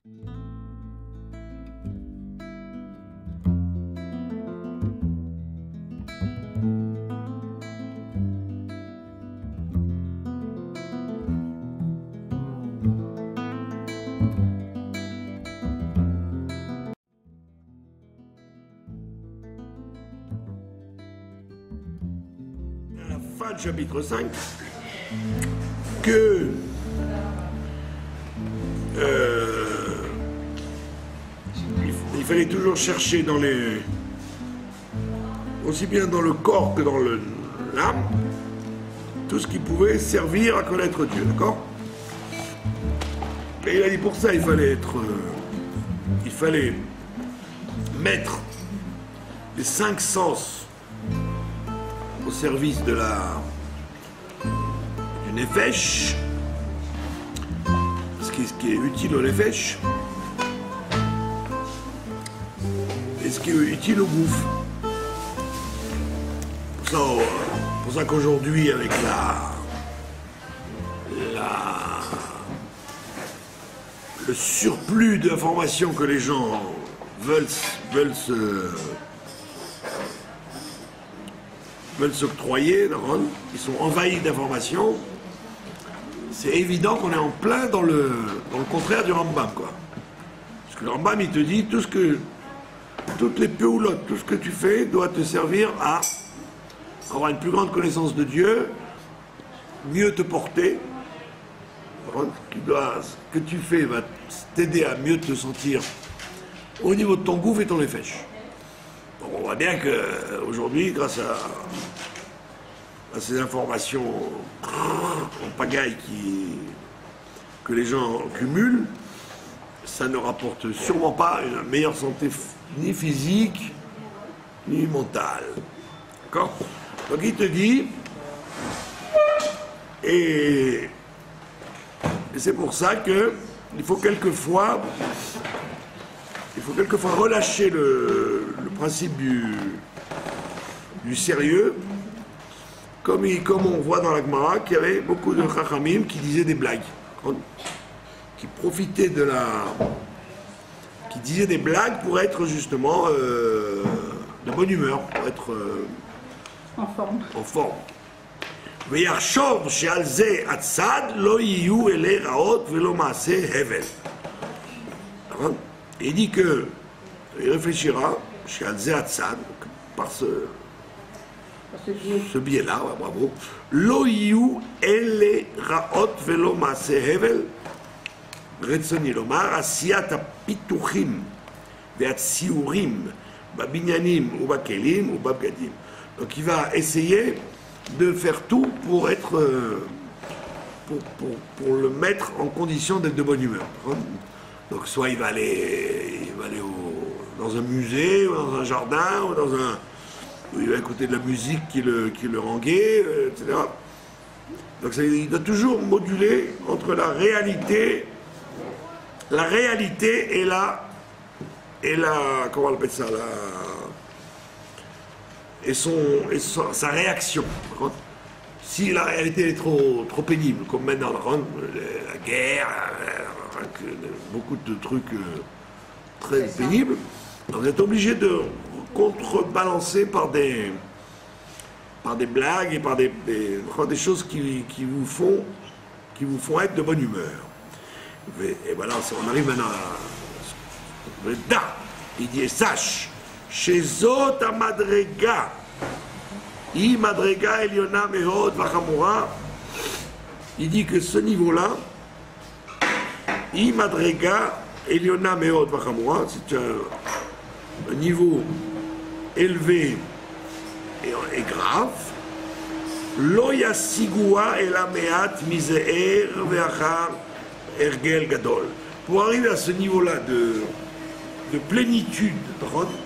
À la fin du chapitre 5, que il fallait toujours chercher dans les, aussi bien dans le corps que dans l'âme, tout ce qui pouvait servir à connaître Dieu, d'accord? Et il a dit pour ça, il fallait mettre les 5 sens au service du nefesh, ce qui est utile au nefesh, et ce qui est utile au gouffre. Pour ça qu'aujourd'hui, avec le surplus d'informations que les gens veulent s'octroyer, ils sont envahis d'informations, c'est évident qu'on est en plein dans le contraire du Rambam, quoi. Parce que le Rambam, il te dit, toutes les péoulottes, tout ce que tu fais doit te servir à avoir une plus grande connaissance de Dieu, mieux te porter. Ce que tu fais va t'aider à mieux te sentir au niveau de ton gouffre et ton nefesh. Bon, on voit bien qu'aujourd'hui, grâce à ces informations en pagaille que les gens cumulent, ça ne rapporte sûrement pas une meilleure santé ni physique ni mentale. D'accord? Donc il te dit, et c'est pour ça qu'il faut quelquefois relâcher le principe du sérieux, comme on voit dans la Gemara qu'il y avait beaucoup de chachamim qui disaient des blagues, qui profitaient qui disaient des blagues pour être justement de bonne humeur, pour être en forme. ויחשוב שעל זה הצד לא יהיו אלי רעות ולא מעשה הבל. Il dit que, il réfléchira, שעל זה הצד, par ce biais-là, bravo, לא יהיו אלי רעות ולא מעשה הבל, רצוני לומר, עשיית הפיתוחים והציורים בבניינים ובכלים ובבגדים. Donc il va essayer de faire tout pour le mettre en condition d'être de bonne humeur. Donc soit il va aller dans un musée, ou dans un jardin, où il va écouter de la musique qui le rend gai, etc. Donc il doit toujours moduler entre la réalité et la comment on appelle ça, sa réaction. Si la réalité est trop pénible, comme maintenant la guerre, beaucoup de trucs très pénibles, vous êtes obligé de contrebalancer par des blagues et par des choses qui vous font être de bonne humeur. Et voilà, on arrive maintenant à le da. Il dit, sache, chez Zot Madrega, I Madrega Eliona Mehod Vachamura, il dit que ce niveau-là, I Madrega Eliona Mehod Vachamura, c'est un niveau élevé et grave. Lo Yasigua Elameat Miseer Veachar Ergel Gadol. Pour arriver à ce niveau-là de plénitude,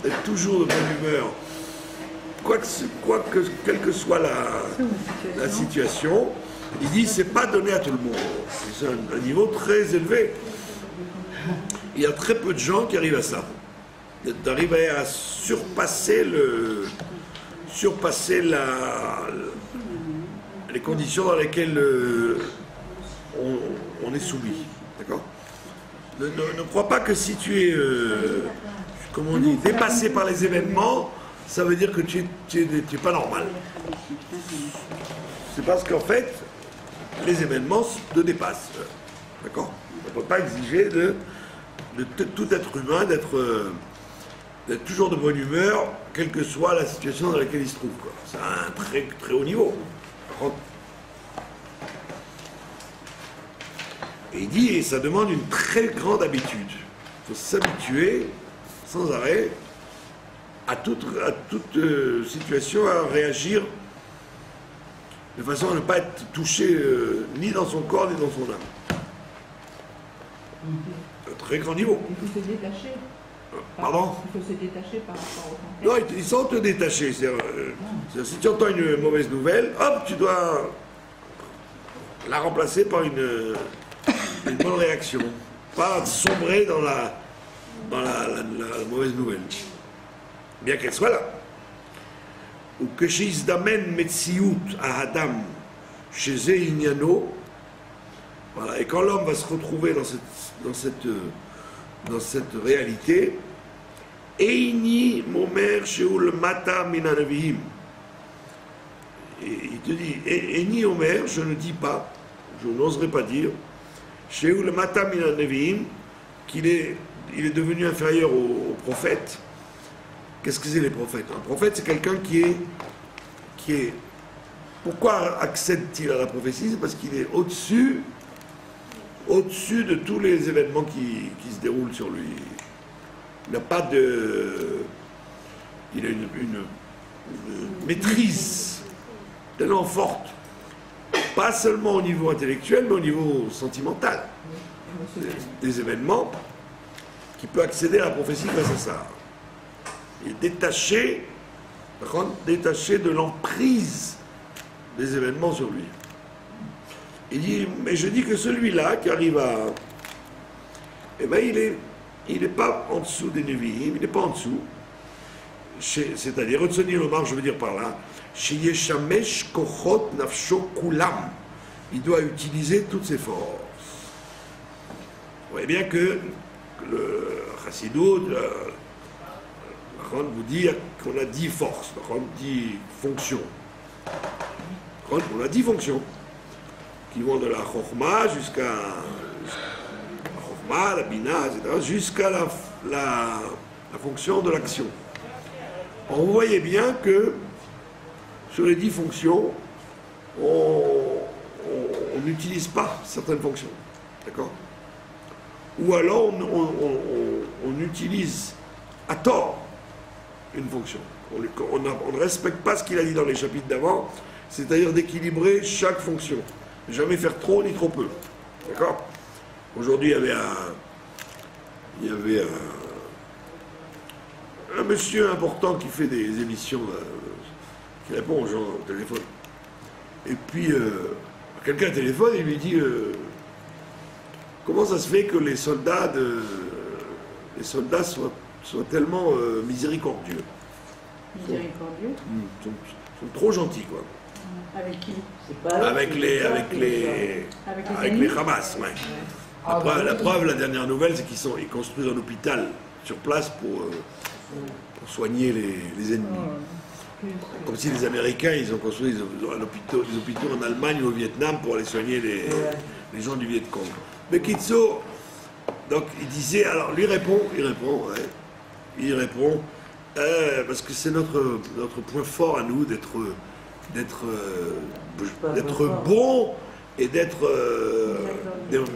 d'être toujours de bonne humeur, quelle que soit la situation, il dit c'est pas donné à tout le monde. C'est un niveau très élevé. Il y a très peu de gens qui arrivent à ça. D'arriver à surpasser les conditions dans lesquelles on est soumis. D'accord? Ne crois pas que si tu es, comment on dit, dépassé par les événements, ça veut dire que tu es pas normal. C'est parce qu'en fait, les événements te dépassent. D'accord? On ne peut pas exiger de tout être humain d'être toujours de bonne humeur, quelle que soit la situation dans laquelle il se trouve. C'est un très, très haut niveau. Par contre, et il dit, et ça demande une très grande habitude. Il faut s'habituer sans arrêt à toute situation, à réagir de façon à ne pas être touché ni dans son corps ni dans son âme. Un très grand niveau. Il faut se détacher. Pardon? Il faut se détacher par rapport au contexte. Non, ils sont te détacher. Si tu entends une mauvaise nouvelle, hop, tu dois la remplacer par une bonne réaction. Pas sombrer dans la mauvaise nouvelle. Bien qu'elle soit là. Ou que chez Isdamen Metsiout à Adam, chez Zéignano, voilà, et quand l'homme va se retrouver dans cette réalité, Eini Momer Sheul Mata Minanavihim. Et il te dit, Eini Omer, je ne dis pas, je n'oserais pas dire, Sheul Mata Minanavihim, qu'il est devenu inférieur aux prophètes. Qu'est-ce que c'est les prophètes? Un prophète, c'est quelqu'un qui est. Pourquoi accède-t-il à la prophétie? C'est parce qu'il est au-dessus de tous les événements qui se déroulent sur lui. Il n'a pas de. Il a une maîtrise tellement forte, pas seulement au niveau intellectuel, mais au niveau sentimental. Des événements qui peut accéder à la prophétie grâce à ça. Il est détaché de l'emprise des événements sur lui. Il dit, mais je dis que celui-là qui arrive à... Eh bien, il n'est pas en dessous des Nevi'im, il n'est pas en dessous. C'est-à-dire, Retzoni Lomar, je veux dire par là, chez Yeshamesh Kochot Nafsho Kulam. Il doit utiliser toutes ses forces. Vous voyez bien que le Chassidut vous dit qu'on a 10 forces, 10 fonctions. On a 10 fonctions qui vont de la Chokhmah jusqu'à la Bina, etc., jusqu'à la fonction de l'action. Vous voyez bien que sur les 10 fonctions, on n'utilise pas certaines fonctions. D'accord? Ou alors on utilise à tort une fonction. On ne respecte pas ce qu'il a dit dans les chapitres d'avant, c'est-à-dire d'équilibrer chaque fonction. Jamais faire trop ni trop peu. D'accord? Aujourd'hui, il y avait un monsieur important qui fait des émissions, qui répond aux gens au téléphone. Et puis, quelqu'un téléphone et lui dit comment ça se fait que les soldats soient tellement miséricordieux. Miséricordieux? Sont trop gentils, quoi. Avec qui? Avec les Hamas, ouais. La preuve, la dernière nouvelle, c'est qu'ils construisent un hôpital sur place pour soigner les ennemis. Comme si les Américains, ils ont construit des hôpitaux en Allemagne ou au Vietnam pour aller soigner les gens du Viet Cong. Mais Kitso, donc il disait, alors lui répond, parce que c'est notre point fort à nous d'être bon et d'être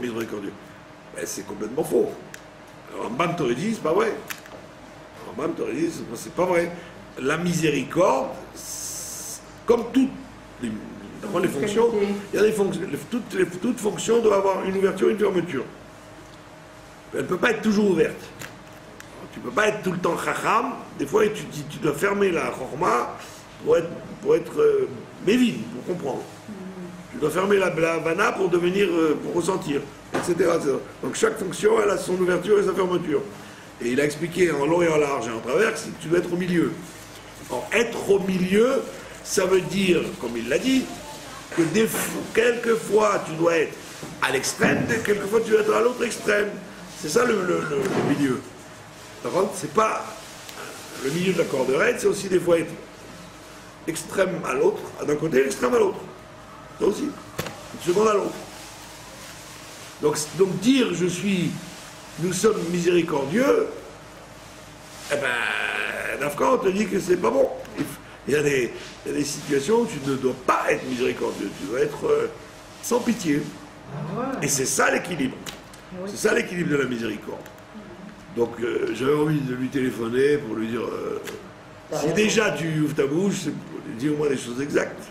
miséricordieux. Ben, c'est complètement faux. Alors, Rambam t'aurait dit, c'est pas vrai. Rambam t'aurait dit, c'est pas vrai. La miséricorde, comme toutes les fonctions, il y a des fonctions, toute fonction doit avoir une ouverture et une fermeture. Elle ne peut pas être toujours ouverte. Tu ne peux pas être tout le temps chacham. Des fois, tu dois fermer la chorma pour être mévin, pour comprendre. Tu dois fermer la havana pour ressentir, etc., etc. Donc chaque fonction, elle a son ouverture et sa fermeture. Et il a expliqué en long et en large et en travers que tu dois être au milieu. Alors, être au milieu, ça veut dire, comme il l'a dit, que quelquefois tu dois être à l'extrême, quelquefois tu dois être à l'autre extrême. C'est ça le milieu. C'est pas le milieu de la corde raide, c'est aussi des fois être extrême à l'autre, d'un côté, extrême à l'autre. Ça aussi, une seconde à l'autre. Donc dire nous sommes miséricordieux, eh ben, l'Afghan te dit que c'est pas bon. Il y a des situations où tu ne dois pas être miséricordieux, tu dois être sans pitié. Et c'est ça l'équilibre. C'est ça l'équilibre de la miséricorde. Donc j'avais envie de lui téléphoner pour lui dire si déjà tu ouvres ta bouche, dis-moi des choses exactes.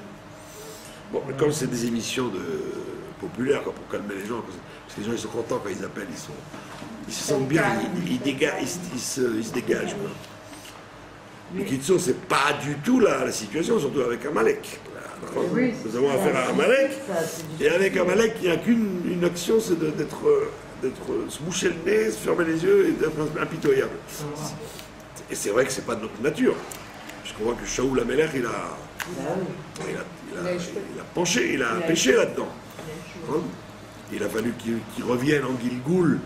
Bon, mais comme c'est des émissions populaires, quoi, pour calmer les gens, parce que les gens ils sont contents quand ils appellent, ils se sentent bien, ils se dégagent. Quoi. Mais Kitso, c'est pas du tout la situation, surtout avec Amalek. Oui, nous avons affaire à Amalek, et avec Amalek, il n'y a qu'une action, c'est se boucher le nez, se fermer les yeux et d'être impitoyable. Et c'est vrai que c'est pas de notre nature. Je crois que Shaoul Amalek, il a penché, il a péché là-dedans. Il a fallu qu'il revienne en Gilgoul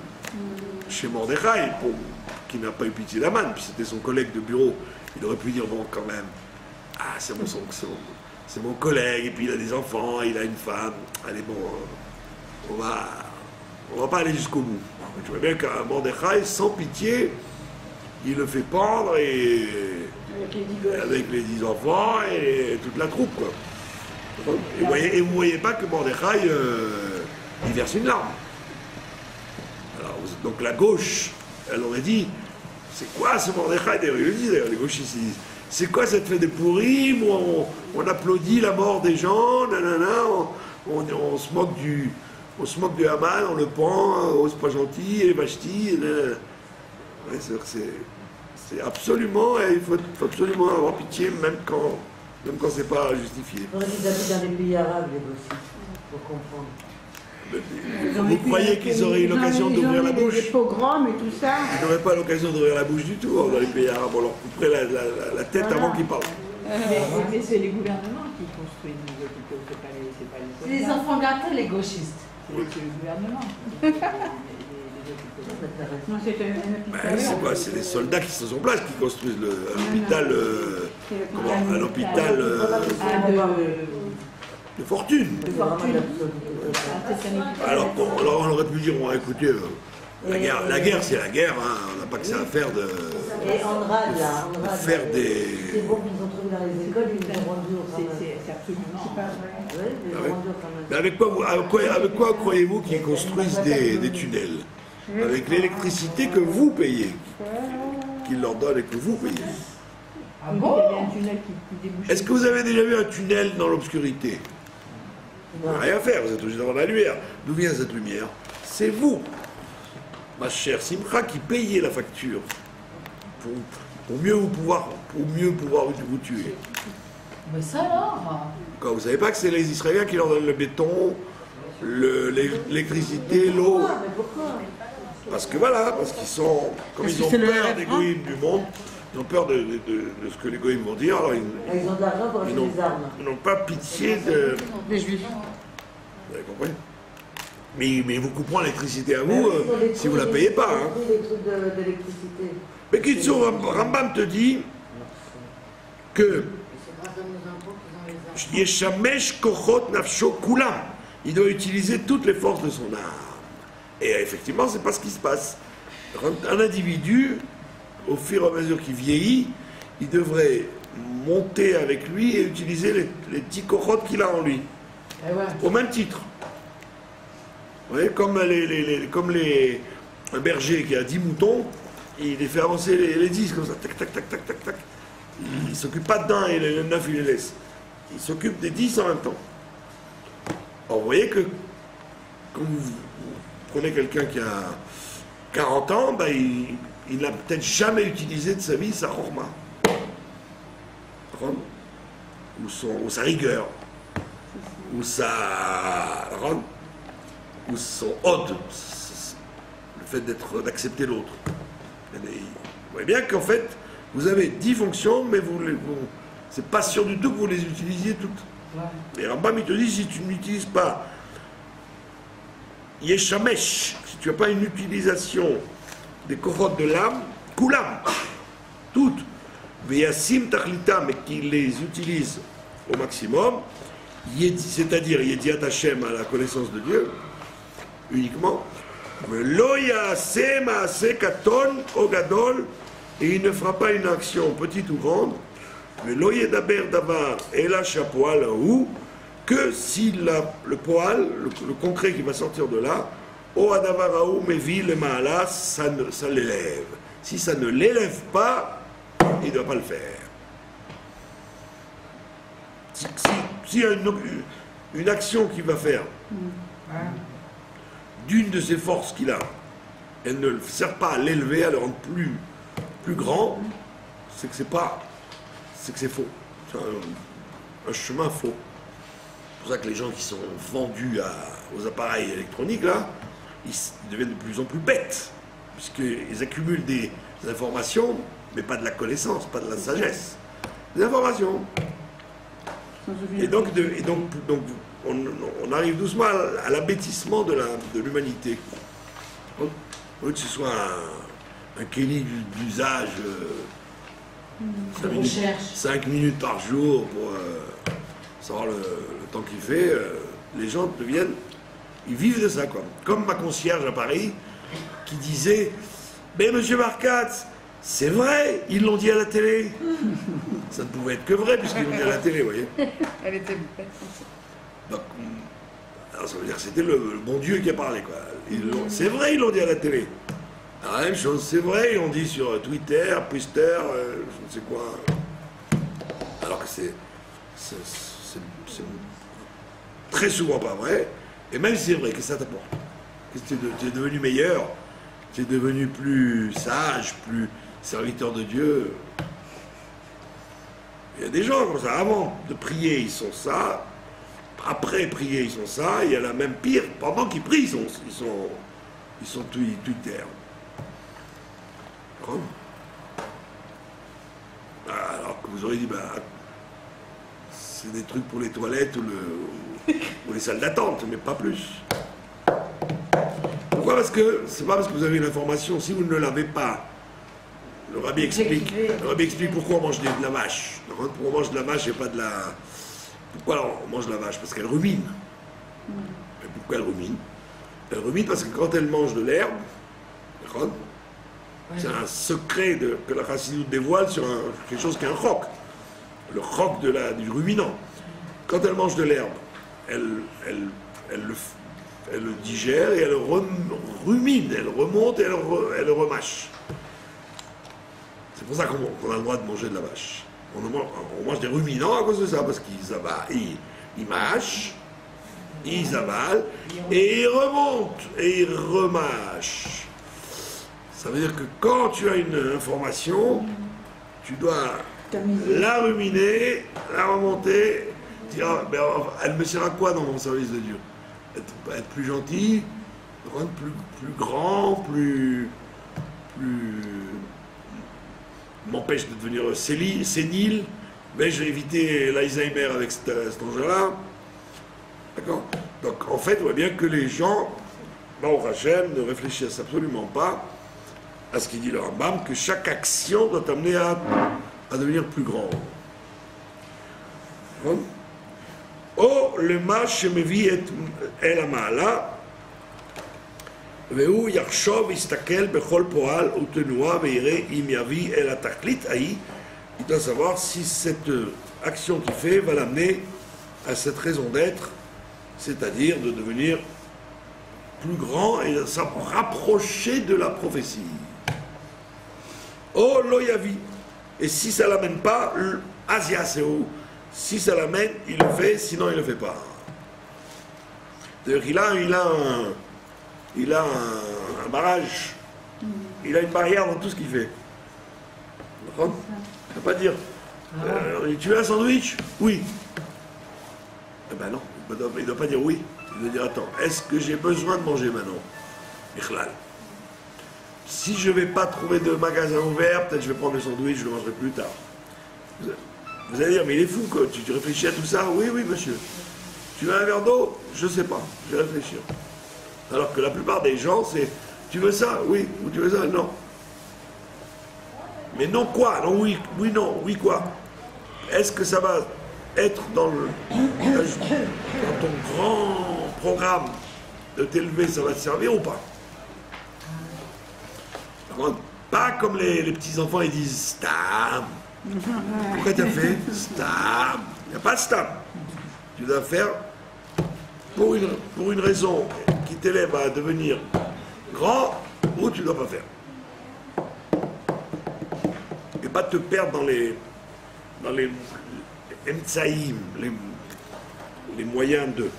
chez Mordechai, qui n'a pas eu pitié d'Aman, puis c'était son collègue de bureau. Il aurait pu dire, bon, quand même, c'est mon collègue, et puis il a des enfants, il a une femme. Allez, bon, on va pas aller jusqu'au bout. Tu vois bien qu'à Mordechai, sans pitié, il le fait pendre avec les 10 enfants et toute la troupe, quoi. Et vous voyez pas que Mordechai, il verse une larme. Alors, donc la gauche, elle aurait dit, c'est quoi ce Mordechai? D'ailleurs, ils le disent, d'ailleurs, les gauchistes, ils disent, c'est quoi cette fête des Pourim où on applaudit la mort des gens, nanana, on se moque du Haman, on le pend, oh, c'est pas gentil, et Vashti, ouais, c'est absolument, il faut absolument avoir pitié, même quand c'est pas justifié. On dit dans les pays arabes, les gauchistes, pour comprendre. Vous croyez qu'ils auraient eu l'occasion d'ouvrir la bouche? Des pogroms et tout ça. Ils n'auraient pas l'occasion d'ouvrir la bouche du tout dans les pays arabes. On leur couperait la tête avant qu'ils parlent. Mais c'est les gouvernements qui construisent les hôpitaux, c'est pas les soldats. C'est les enfants gâtés, les gauchistes. C'est le gouvernement. Non, c'est quoi? C'est les soldats qui sont en place qui construisent un hôpital de fortune. Alors on aurait pu dire, écoutez, la guerre c'est la guerre, hein, on n'a pas que ça à faire de faire des... C'est bon qu'ils ont trouvé dans les écoles, ils les ont rendus au travail. C'est absolument pas vrai. Mais avec quoi croyez-vous qu'ils construisent des tunnels? Avec l'électricité que vous payez, qu'ils leur donnent et que vous payez. Ah bon? Est-ce que vous avez déjà vu un tunnel dans l'obscurité? Rien à faire, vous êtes obligé d'avoir la lumière. D'où vient cette lumière? C'est vous, ma chère Simcha, qui payez la facture pour mieux pouvoir vous tuer. Mais ça alors? Vous savez pas que c'est les Israéliens qui leur donnent le béton, l'électricité, l'eau? Pourquoi? Parce que voilà, parce qu'ils sont, comme ils ont peur des goïms du monde, ils ont peur de ce que les goïms vont dire, alors ils ont de l'argent pour acheter des armes. Ils n'ont pas pitié des juifs. Vous avez compris? Mais vous couperont l'électricité à vous si vous ne la payez pas. Hein. Les trucs d'électricité. Mais Kitsu, Rambam te dit que Yeshamesh kochot nafsho kulam. Il doit utiliser toutes les forces de son âme. Et effectivement, c'est pas ce qui se passe. Un individu, au fur et à mesure qu'il vieillit, il devrait monter avec lui et utiliser les petits kochot qu'il a en lui. Au même titre. Vous voyez, comme un berger qui a 10 moutons, il les fait avancer les 10 comme ça, tac, tac, tac, tac, tac, tac. Il ne s'occupe pas d'un et les 9 il les laisse. Il s'occupe des 10 en même temps. Alors vous voyez que quand vous prenez quelqu'un qui a 40 ans, ben, il n'a peut-être jamais utilisé de sa vie sa chorma. Ou sa rigueur. Ou son ode, le fait d'accepter l'autre. Vous voyez bien qu'en fait, vous avez 10 fonctions, mais c'est pas sûr du tout que vous les utilisiez toutes. Et Rambam, il te dit, si tu n'utilises pas Yeshamesh, si tu n'as pas une utilisation des cohortes de l'âme, Kulam, toutes, Veyasim Tachlita, mais qui les utilise au maximum, c'est-à-dire Yediat Hashem, à la connaissance de Dieu, uniquement, Lo Yaaseh Maaseh Katon O Gadol, et il ne fera pas une action petite ou grande, mais Lo Yedaber Davar Ela Shapoal ou que si le poil, le concret qui va sortir de là, O Adavaraou Mevi le Maala, ça l'élève. Si ça ne l'élève pas, il ne doit pas le faire. S'il y a une action qu'il va faire d'une de ses forces qu'il a, elle ne sert pas à l'élever, à le rendre plus grand, c'est que c'est faux. C'est un chemin faux. C'est pour ça que les gens qui sont vendus aux appareils électroniques, là, ils deviennent de plus en plus bêtes, puisqu'ils accumulent des informations, mais pas de la connaissance, pas de la sagesse. Des informations. Et donc on arrive doucement à l'abêtissement de l'humanité. Au lieu que ce soit un kéli d'usage 5 minutes par jour pour savoir le temps qu'il fait, les gens ils vivent de ça, quoi. Comme ma concierge à Paris qui disait « Mais monsieur Marcatz, c'est vrai, ils l'ont dit à la télé. » Ça ne pouvait être que vrai puisqu'ils l'ont dit à la télé, vous voyez. Elle était bête. Donc, alors ça veut dire que c'était le bon Dieu qui a parlé, quoi. C'est vrai, ils l'ont dit à la télé. La même chose, c'est vrai, ils l'ont dit sur Twitter, Twister, je ne sais quoi. Alors que c'est très souvent pas vrai. Et même si c'est vrai, qu'est-ce que ça t'apporte? Tu es devenu meilleur, tu es devenu plus sage, plus serviteur de Dieu. Il y a des gens comme ça, avant de prier, ils sont ça, après prier, ils sont ça, il y en a même pire, pendant qu'ils prient, ils sont Twitter. Alors que vous aurez dit, c'est des trucs pour les toilettes ou les salles d'attente, mais pas plus. Pourquoi? Parce que c'est pas parce que vous avez l'information, si vous ne l'avez pas, le rabbi explique pourquoi on mange de la vache. Pourquoi on mange de la vache et pas de la... Pourquoi alors on mange de la vache? Parce qu'elle rumine. Et pourquoi elle rumine? Elle rumine parce que quand elle mange de l'herbe, c'est un secret que la Chassidoute dévoile sur quelque chose qui est un roc. Le roc du ruminant. Quand elle mange de l'herbe, elle le digère et elle rumine, elle remonte et elle remâche. C'est pour ça qu'on a le droit de manger de la vache. On mange des ruminants à cause de ça, parce qu'ils mâchent, ils avalent, et ils remontent, et ils remâchent. Ça veut dire que quand tu as une information, tu dois la ruminer, la remonter, dire, elle me sert à quoi dans mon service de Dieu? Être plus gentil, rendre plus grand, plus m'empêche de devenir sénile, mais j'ai évité l'Alzheimer avec cet engin-là. D'accord? Donc en fait, on voit bien que les gens, au Hachem, ne réfléchissent absolument pas à ce qu'il dit le Rambam, que chaque action doit t'amener à devenir plus grand. Oh, le mâche me vit el amala, והוא יחשוב, יסתכל בכל פועל ותנועה ויראה אם יביא אל התכלית ההיא. Il doit savoir si cette action qu'il fait va l'amener à cette raison d'être, c'est-à-dire de devenir plus grand et de se rapprocher de la prophétie. Oh, lo yavi. Et si ça ne l'amène pas, Asia c'est où? Si ça l'amène, il le fait, sinon il ne le fait pas. C'est-à-dire qu'il a un barrage, il a une barrière dans tout ce qu'il fait. Il ne va pas dire, tu veux un sandwich? Oui. Eh ben non, il ne doit pas dire oui. Il doit dire, attends, est-ce que j'ai besoin de manger maintenant? Michlal. Si je ne vais pas trouver de magasin ouvert, peut-être je vais prendre le sandwich, je le mangerai plus tard. Vous allez dire, mais il est fou, quoi. Tu réfléchis à tout ça? Oui, oui, monsieur. Tu veux un verre d'eau? Je ne sais pas, je vais réfléchir. Alors que la plupart des gens, c'est tu veux ça? Oui. Ou tu veux ça? Non. Mais non quoi? Non, oui, oui, non, oui quoi? Est-ce que ça va être dans ton grand programme de t'élever, ça va te servir ou pas? Par contre, pas comme les petits-enfants, ils disent Stam. Pourquoi tu as fait Stam? Il n'y a pas de Stam. Tu dois faire pour une raison qui t'élève à devenir grand ou tu ne dois pas faire. Et pas te perdre dans les emtsaïm, les moyens de.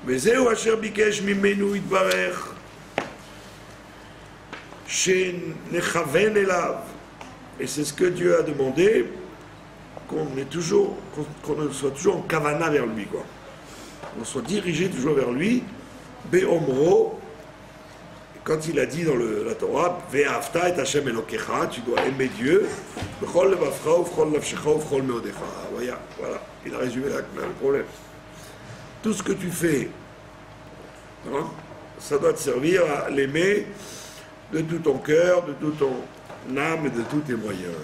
וזהו אשר ביקש ממנו יתברך שנכוון אליו. Et c'est ce que Dieu a demandé, qu'on soit toujours en kavana vers lui, quoi. On soit dirigé toujours vers lui. Be'omro, quand il a dit dans la Torah, Ve'afta et Hashem Elokecha, tu dois aimer Dieu. B'chol levavcha, u'v'chol nafshecha, u'v'chol meodecha. Voilà, il a résumé le problème. Tout ce que tu fais, hein, ça doit te servir à l'aimer de tout ton cœur, de toute ton âme et de tous tes moyens.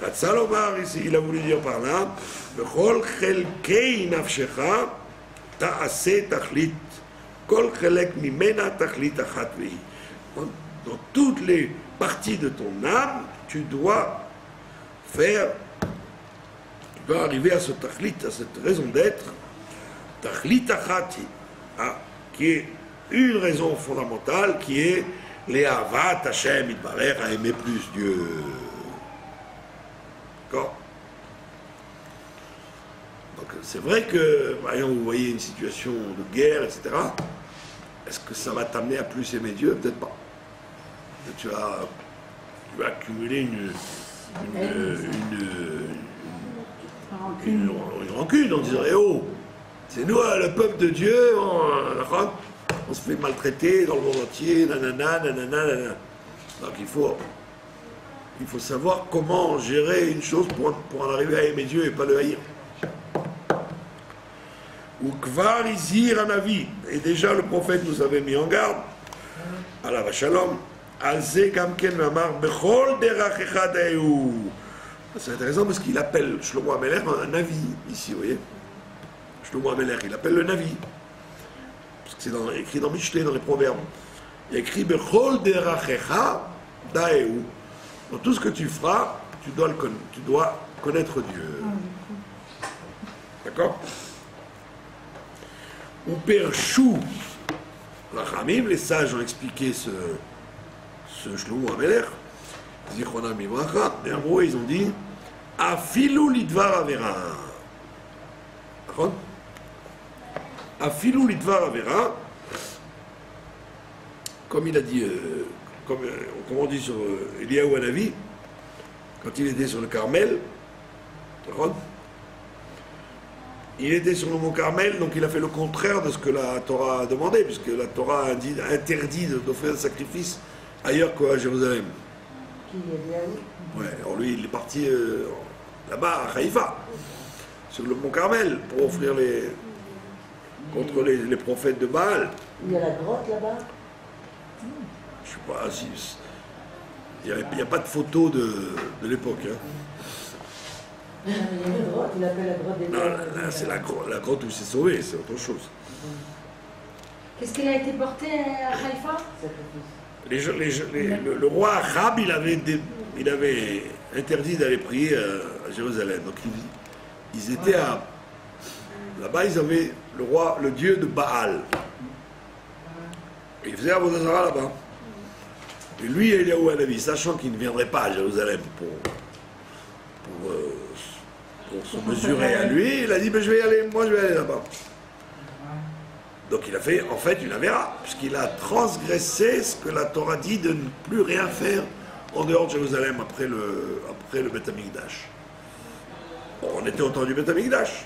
Ratsalomar, ici, il a voulu dire par là, B'chol chelkei nafshecha, ta'aseh tachlit. Kol chelek mimena tachlit achat vehi. Dans toutes les parties de ton âme, tu dois arriver à ce tachlit, à cette raison d'être, tachlit achat, qui est une raison fondamentale, qui est les avat Hashem itbarech, à aimer plus Dieu. D'accord? Donc c'est vrai que, par exemple, vous voyez une situation de guerre, etc. Est-ce que ça va t'amener à plus aimer Dieu? Peut-être pas. Tu vas accumuler une rancune en disant eh oh, c'est nous, le peuple de Dieu, on se fait maltraiter dans le monde entier, nanana, nanana, nanana. Donc il faut savoir comment gérer une chose pour en arriver à aimer Dieu et pas le haïr. Ou kvar izir anavi, et déjà le prophète nous avait mis en garde, alav shalom, alze gamken mamar bechol derachecha dayu. C'est intéressant parce qu'il appelle Shlomo Amelech un navi ici, vous voyez. Shlomo Amelech, il appelle le navi. Parce que c'est écrit dans Mishlei, dans les proverbes. Il y a écrit bechol derachecha dayu. Dans tout ce que tu feras, tu dois connaître Dieu. D'accord? Ou perchou, les sages ont expliqué ce Shlomo Amelech, Zichronam Ivracha, et en gros ils ont dit Afilou lidvar avera. D'accord? Afilou lidvar avera, comme il a dit, comme on dit sur Eliyahu Hanavi, quand il était sur le Carmel, d'accord? Il était sur le mont Carmel, donc il a fait le contraire de ce que la Torah a demandé, puisque la Torah a interdit d'offrir un sacrifice ailleurs qu'à Jérusalem. Qui est là? Ouais, alors lui, il est parti là-bas, à Haïfa, sur le mont Carmel, pour offrir contre les prophètes de Baal. Il y a la grotte là-bas? Je sais pas si... Il n'y a pas de photo de l'époque. Hein. Il y a une grotte, il appelle la grotte des Non, là, c'est la grotte où il s'est sauvé, c'est autre chose. Qu'est-ce qu'il a été porté à Haïfa? Le roi Ahab, il avait interdit d'aller prier à Jérusalem. Donc ils étaient là-bas, ils avaient le dieu de Baal. Et il faisait Avodah Zarah là-bas. Et lui, Eliyahu Hanavi, sachant qu'il ne viendrait pas à Jérusalem pour se mesurer à lui, il a dit, je vais y aller, moi je vais aller là-bas. Donc il a fait en fait une avéra, puisqu'il a transgressé ce que la Torah dit de ne plus rien faire en dehors de Jérusalem après le Beth Amikdash. On était au temps du Beth Amikdash.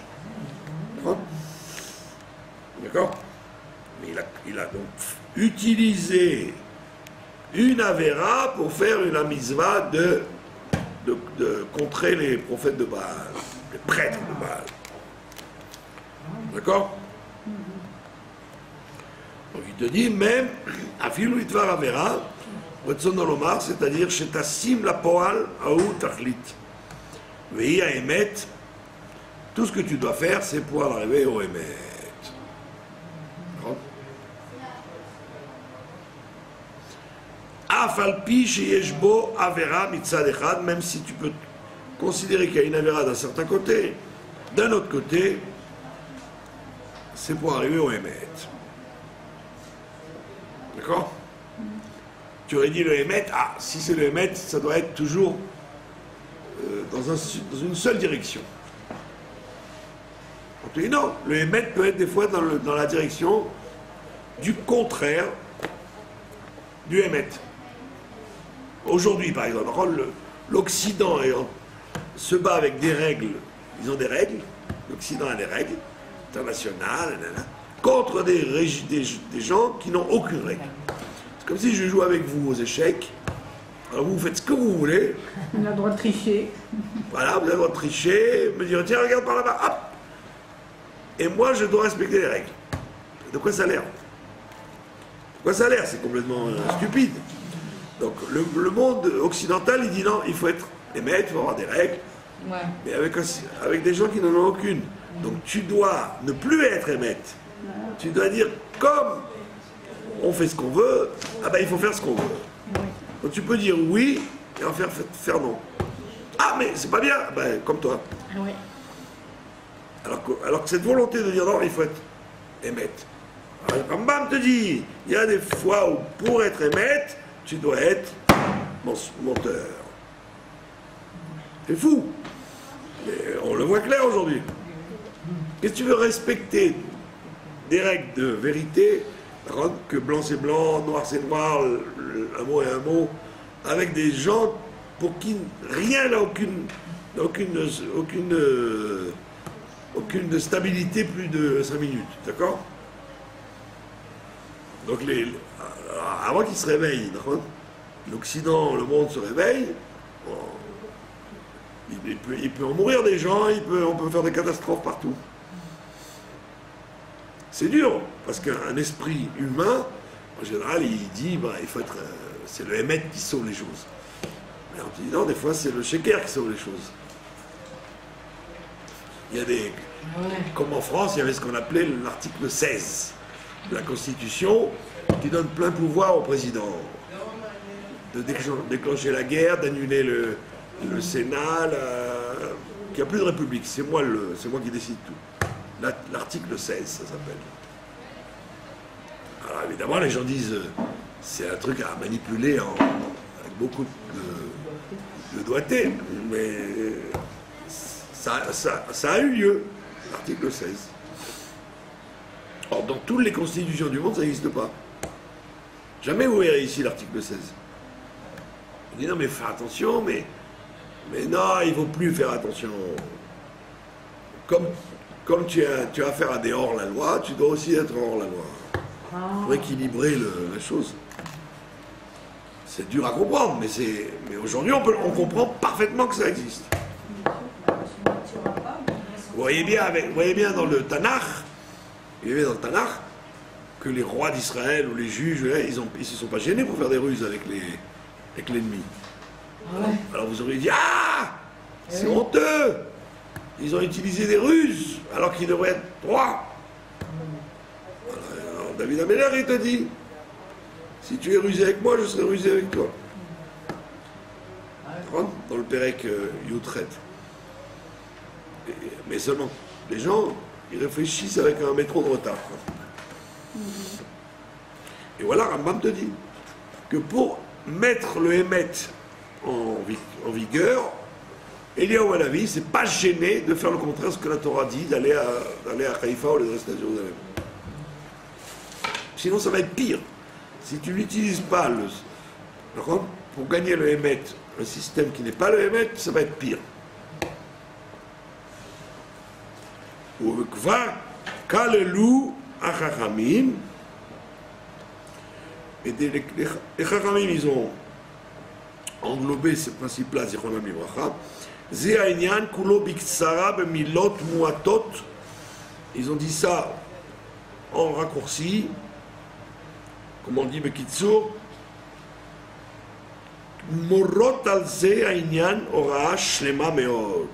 D'accord? Mais il a donc utilisé une avéra pour faire une mitzvah de contrer les prophètes de Baal, les prêtres de Baal. D'accord? Donc il te dit même, Afilu Itvar Avera, Retson Olomar, c'est-à-dire, Shetasim la Poal Aou Tachlit. Vei Emet, tout ce que tu dois faire, c'est pouvoir arriver au Emet. Afalpi Sheyeshbo Avera Mitzad Echad, même si tu peux considérer qu'il y a une Avera d'un certain côté, d'un autre côté, c'est pour arriver au Emet. D'accord? Tu aurais dit le Emet, ah, si c'est le Emet, ça doit être toujours dans une seule direction. On te dit non, le Emet peut être des fois dans la direction du contraire du Emet. Aujourd'hui, par exemple, l'Occident se bat avec des règles, ils ont des règles, l'Occident a des règles internationales, contre des gens qui n'ont aucune règle. C'est comme si je joue avec vous aux échecs, alors vous faites ce que vous voulez. On a le droit de tricher. Voilà, vous avez le droit de tricher, me dire tiens, regarde par là-bas, hop. Et moi, je dois respecter les règles. De quoi ça a l'air? De quoi ça a l'air? C'est complètement stupide. Donc le monde occidental, il dit non, il faut être émettre, il faut avoir des règles, Ouais. mais avec des gens qui n'en ont aucune. Donc tu dois ne plus être émettre. Tu dois dire comme on fait ce qu'on veut, ah ben il faut faire ce qu'on veut. Oui. Donc tu peux dire oui et en faire non. Ah mais c'est pas bien, ben comme toi. Ah ouais. Alors que cette volonté de dire non, il faut être émettre. Alors, Rambam te dit, il y a des fois où pour être émettre, tu dois être menteur. C'est fou. Mais on le voit clair aujourd'hui. Qu'est-ce que tu veux respecter des règles de vérité, que blanc c'est blanc, noir c'est noir, un mot est un mot, avec des gens pour qui rien n'a aucune stabilité plus de 5 minutes, d'accord? Donc avant qu'ils se réveillent, l'Occident, le monde se réveille, bon, il peut en mourir des gens, on peut faire des catastrophes partout. C'est dur, parce qu'un esprit humain, en général, il dit, bah, il faut être, c'est le Hémet qui sauve les choses. Mais on dit non, des fois c'est le Sheker qui sauve les choses. Il y a des, comme en France, il y avait ce qu'on appelait l'article 16 de la Constitution, qui donne plein pouvoir au président de déclencher la guerre, d'annuler le Sénat, qu'il n'y a plus de République. C'est moi qui décide tout. L'article 16, ça s'appelle. Alors évidemment, les gens disent c'est un truc à manipuler avec beaucoup de doigté, mais ça a eu lieu, l'article 16. Or, dans toutes les constitutions du monde, ça n'existe pas. Jamais vous verrez ici l'article 16. On dit non, mais fais attention, mais non, il ne faut plus faire attention. Comme tu as affaire à des hors-la-loi, tu dois aussi être hors-la-loi. Pour équilibrer la chose. C'est dur à comprendre, mais aujourd'hui, on comprend parfaitement que ça existe. Vous voyez bien dans le Tanakh, que les rois d'Israël ou les juges, ils se sont pas gênés pour faire des ruses avec l'ennemi. Alors vous auriez dit, ah, c'est honteux. Ils ont utilisé des ruses, alors qu'ils devraient être rois. Alors, David Améler, il te dit, si tu es rusé avec moi, je serai rusé avec toi. Dans le Pérec Youtret. Mais seulement, les gens, ils réfléchissent avec un métro de retard. Et voilà, Rambam te dit que pour mettre le Hémet en vigueur, Eliyahu Hanavi, c'est pas gêné de faire le contraire de ce que la Torah dit, d'aller à Haïfa ou de rester à Jérusalem. Sinon, ça va être pire. Si tu n'utilises pas pour gagner le Hémet, un système qui n'est pas le Hémet, ça va être pire. Ou Kva Kalelu Achachamim. Et les Chachamim, ils ont englobé ce principe-là, Zichronam Livracha. Zéaïnian, Kulo Biktsara, Bemilot, Muatot. Ils ont dit ça en raccourci, comme on dit Bekitsur, Morot al ze Aïnyan Ora Shlema Meod.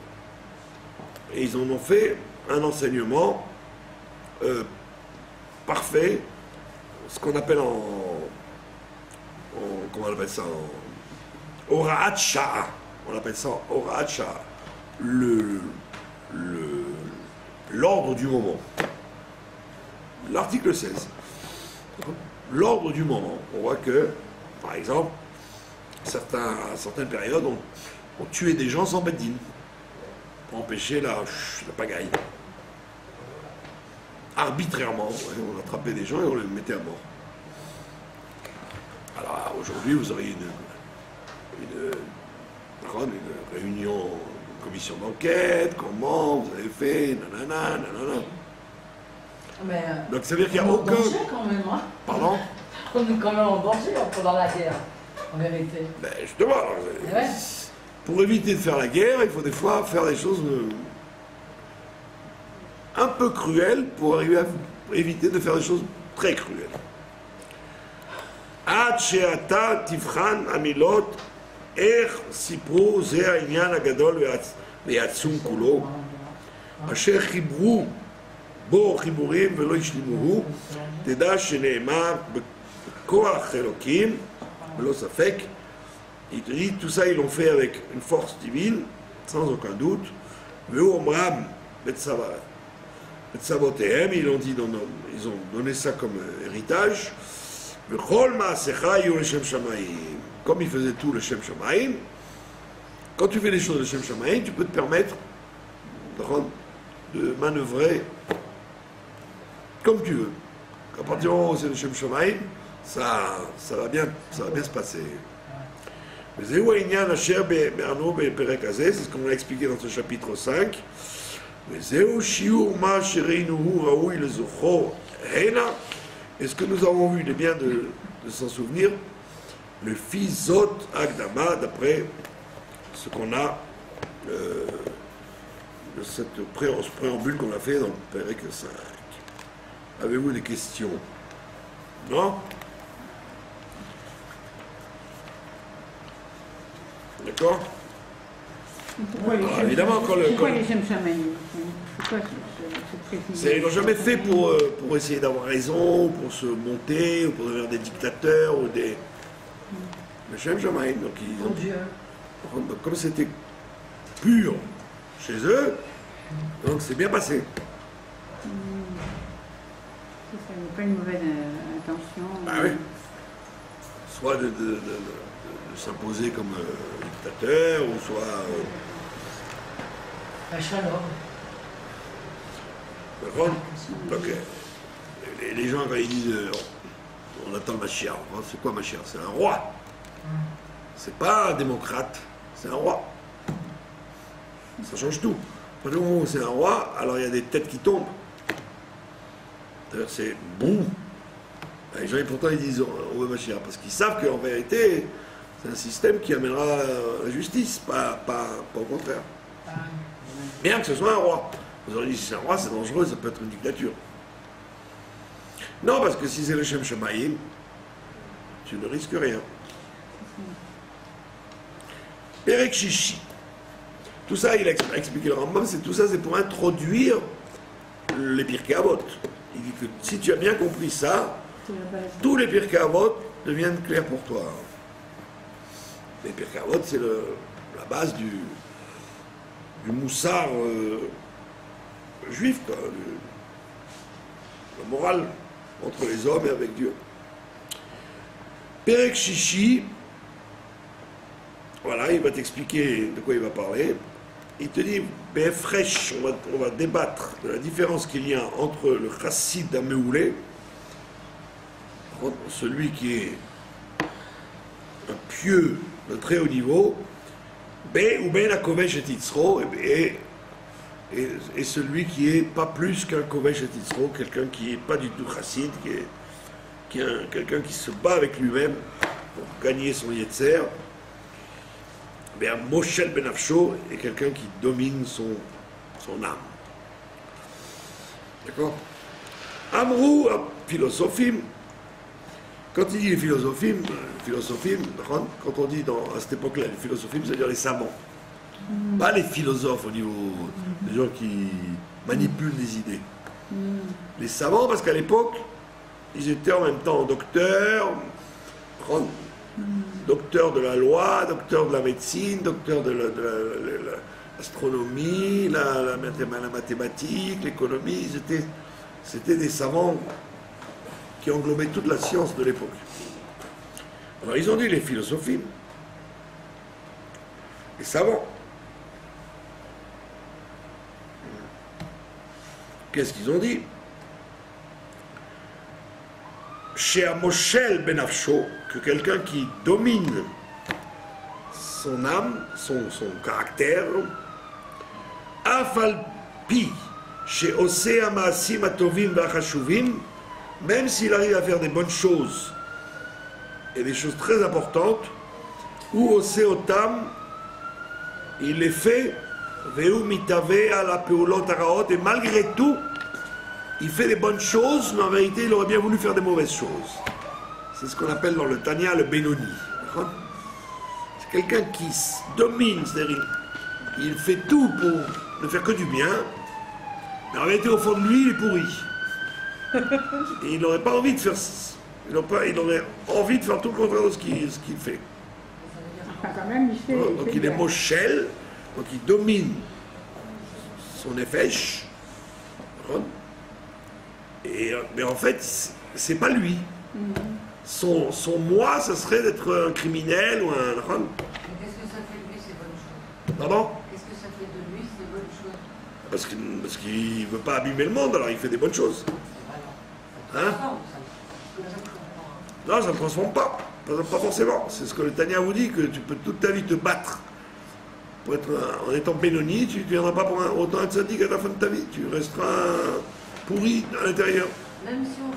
Et ils en ont fait un enseignement parfait, ce qu'on appelle comment on appelle ça, Ora'at Sha'a. On appelle ça Ora'at Sha'a. L'ordre du moment. L'article 16. L'ordre du moment. On voit que, par exemple, certaines périodes ont tué des gens sans beddine pour empêcher la pagaille. Arbitrairement, on attrapait des gens et on les mettait à mort. Alors aujourd'hui, vous auriez une réunion, une commission d'enquête, comment vous avez fait, nanana, nanana. Mais, donc ça veut dire qu'il n'y a on est en aucun... danger quand même, hein. Pardon? On est quand même en danger pendant la guerre, en vérité. Ben justement, alors, Ouais. pour éviter de faire la guerre, il faut des fois faire des choses un peu cruelles pour arriver à éviter de faire des choses très cruelles. עד שאתה תבחן המילות איך סיפרו זה העניין הגדול והעצום כולו, אשר חיברו בו חיבורים ולא השלימוהו, תדע שנאמר בכוח אלוקים, בלא ספק. Il te dit, tout ça ils l'ont fait avec une force divine, sans aucun doute. והוא אומרם בצוותיהם, ils ont donné ça comme héritage. Comme il faisait tout le Shem Shamaim, quand tu fais les choses de Shem Shamaim, tu peux te permettre de manœuvrer comme tu veux. À partir du moment où c'est le Shem Shamaim, ça va bien se passer. C'est ce qu'on a expliqué dans ce chapitre 5. Et ce que nous avons vu, il est bien de s'en souvenir, le Fizot Agdama, d'après ce qu'on a, de ce préambule qu'on a fait dans le Pérec 5. Avez-vous des questions? Non? D'accord? Alors, évidemment, quand pourquoi les Shem Shamaim? Ils l'ont jamais fait pour essayer d'avoir raison, pour se monter, ou pour devenir des dictateurs, ou des... Le Shem Shamaim, donc ils ont... Donc, comme c'était pur chez eux, donc c'est bien passé. Ça n'est pas une mauvaise intention. Ah oui. Soit de s'imposer comme dictateur, ou soit... Donc, les gens, quand ils disent on attend Mashiach, c'est quoi Mashiach? C'est un roi. C'est pas un démocrate, c'est un roi. Ça change tout. Au moment où c'est un roi, alors il y a des têtes qui tombent. D'ailleurs, c'est bon. Les gens, pourtant, ils disent on veut Mashiach, parce qu'ils savent qu'en vérité, c'est un système qui amènera la justice, pas au contraire. Bien que ce soit un roi. Vous aurez dit, si c'est un roi, c'est dangereux, ça peut être une dictature. Non, parce que si c'est le Shem Shamaim, tu ne risques rien. Perek Shishi. Tout ça, il a expliqué le Rambam, tout ça, c'est pour introduire les Pirkei Avot. Il dit que si tu as bien compris ça, tous les Pirkei Avot deviennent clairs pour toi. Les Pirkei Avot, c'est la base du moussard juif, quoi, la morale entre les hommes et avec Dieu. Perek Shishi, voilà, il va t'expliquer de quoi il va parler. Il te dit, ben fraîche, on va débattre de la différence qu'il y a entre le chassid Améoulé, celui qui est un pieux de très haut niveau, ou ben la kovesh et titzro, et celui qui est pas plus qu'un kovesh et titzro, quelqu'un qui est pas du tout chassid, qui est quelqu'un qui se bat avec lui-même pour gagner son yetzer. Un Moshel Benafsho est quelqu'un qui domine son âme. D'accord? Amrou, philosophim, Quand il dit les philosophie, quand on dit à cette époque-là, les philosophie, ça veut dire les savants. Pas les philosophes au niveau des gens qui manipulent des idées. Les savants, parce qu'à l'époque, ils étaient en même temps docteurs, docteurs de la loi, docteurs de la médecine, docteurs de l'astronomie, la mathématique, l'économie. C'était des savants qui englobaient toute la science de l'époque. Alors ils ont dit les philosophies, les savants. Qu'est-ce qu'ils ont dit? Chez Amoshel Benafsho, que quelqu'un qui domine son âme, son caractère, Afalpi, chez Osea Maasim Atovim Vachashuvim, même s'il arrive à faire des bonnes choses et des choses très importantes, ou Oseotam, il les fait, Veu mitave à la peulot araot, et malgré tout, il fait des bonnes choses, mais en vérité, il aurait bien voulu faire des mauvaises choses. C'est ce qu'on appelle dans le Tanya le Benoni. C'est quelqu'un qui domine, c'est-à-dire il fait tout pour ne faire que du bien, mais en vérité, au fond de lui, il est pourri. Et il n'aurait pas envie de faire. Il aurait envie de faire tout le contraire de ce qu'il fait. Enfin, quand même, il fait. Donc il est Moshel, donc il domine son nefesh. Mais en fait, c'est pas lui. Son moi, ce serait d'être un criminel ou un. Mais qu'est-ce que ça fait de lui, ces bonnes choses? Pardon? Qu'est-ce que ça fait de lui, ces bonnes choses? Parce qu'il ne veut pas abîmer le monde, alors il fait des bonnes choses. Hein? Non, ça ne transforme pas. Pas forcément. C'est ce que le Tanya vous dit, que tu peux toute ta vie te battre. Pour être en étant Benoni, tu ne viendras pas pour autant être sadique à la fin de ta vie. Tu resteras pourri à l'intérieur. Même si on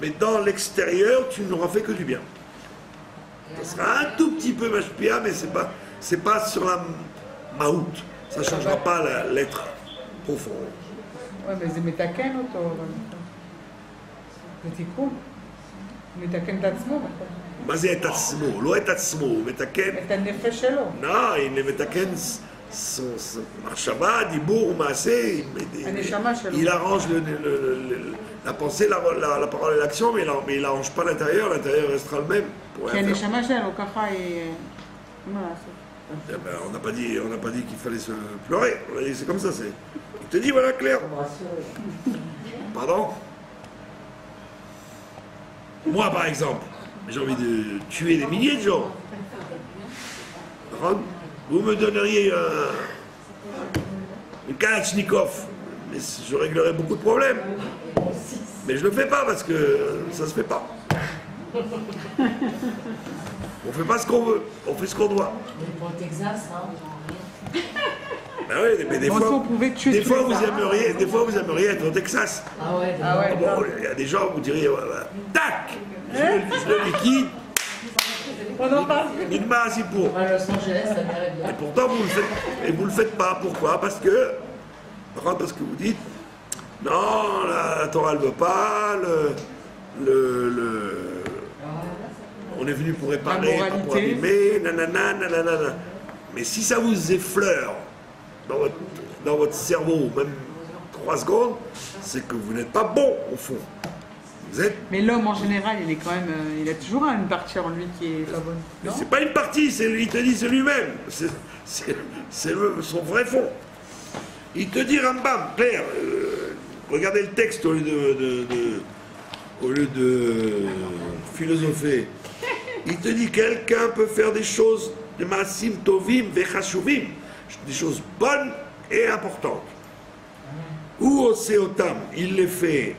Mais dans l'extérieur, tu n'auras fait que du bien. Ça sera un tout petit peu mashpia, mais c'est pas sur la maout. Ça ne changera pas l'être profond. Ouais, mais זה מתקן אותו, זה תיקון. מתקן את עצמו. מה זה את עצמו? לא את עצמו, הוא מתקן... את הנפש שלו. לא, il מתקן מחשבה, דיבור, מעשה. הנשמה שלו. Il arrange la pensée, la parole et l'action, mais il n'arrange pas l'intérieur restera le même. כי הנשמה שלו ככה היא... מה לעשות? Eh ben, on n'a pas dit qu'il fallait se pleurer. On a dit c'est comme ça. Il te dit voilà Claire. Pardon? Moi par exemple, j'ai envie de tuer des milliers de gens. Vous me donneriez une Kalachnikov, mais je réglerais beaucoup de problèmes. Mais je ne le fais pas parce que ça se fait pas. On fait pas ce qu'on veut, on fait ce qu'on doit. Mais pour le Texas, hein, Ben oui, mais des fois vous aimeriez être au Texas. ah ouais, Ah ouais. Bon, il y a des gens, vous diriez, tac, je le liquide, On en parle. Nigma Asipour. à Los Angeles, ça m'irait bien. Et pourtant, vous le faites pas. Pourquoi? Parce que vous dites, non, la Torah ne veut pas, on est venu pour réparer, pas pour abîmer, nanana, nanana. Mais si ça vous effleure dans votre cerveau, même 3 secondes, c'est que vous n'êtes pas bon au fond. Vous êtes. Mais l'homme en général, il est quand même, il a toujours une partie en lui qui est pas bonne. Non? C'est pas une partie, il te dit c'est lui-même. C'est son vrai fond. Il te dit Rambam, Claire, regardez le texte au lieu de philosopher. Il te dit quelqu'un peut faire des choses de Maasim Tovim Vechashuvim, des choses bonnes et importantes. Ou Oseotam, il les fait.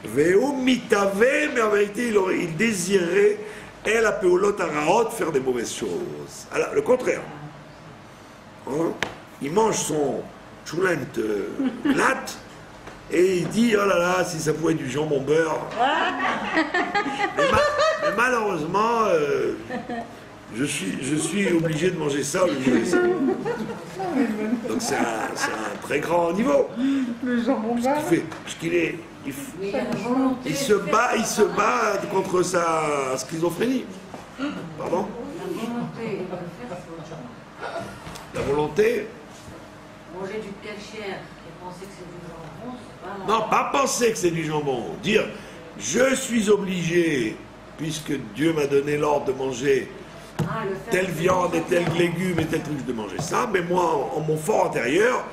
Veu mitave, mais en vérité il désirait El Apeolot Araot, faire des mauvaises choses. Alors, le contraire. Hein? Il mange son choulent latte et il dit oh là là, si ça pouvait être du jambon beurre. Mais malheureusement, je suis obligé de manger ça au lieu de manger ça. Donc c'est un très grand niveau. Le jambon bas. Parce qu'il est, volonté. il se bat contre sa schizophrénie. Pardon? La volonté, il va le faire, c'est La volonté? manger du cachère et penser que c'est du jambon, c'est pas la... Non, pas penser que c'est du jambon. Dire, je suis obligé, puisque Dieu m'a donné l'ordre de manger Ah, le faire, telle viande et tel légume et tel truc, de manger ça, mais moi, en mon fort intérieur,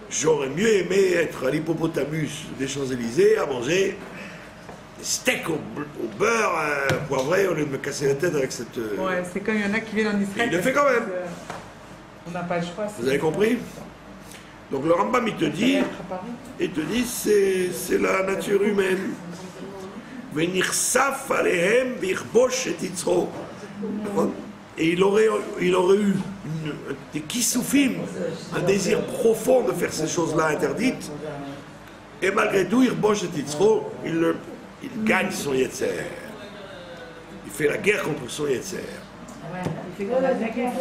j'aurais mieux aimé être à l'hippopotamus des Champs-Élysées à manger des steaks au beurre poivré au lieu de me casser la tête avec cette... Ouais, c'est comme il y en a qui viennent en Israël. Il le fait quand même. On n'a pas le choix. Vous avez compris? Donc le Rambam, il te dit, c'est la nature humaine. Venirsaf alehem virbosh et itzro. Et il aurait eu des kissoufim, un désir profond de faire ces choses-là interdites. Et malgré tout, Irbosh et Itzro, il gagne son Yetzer. Il fait la guerre contre son Yetzer. Ouais, il fait qu'on a de la guerre.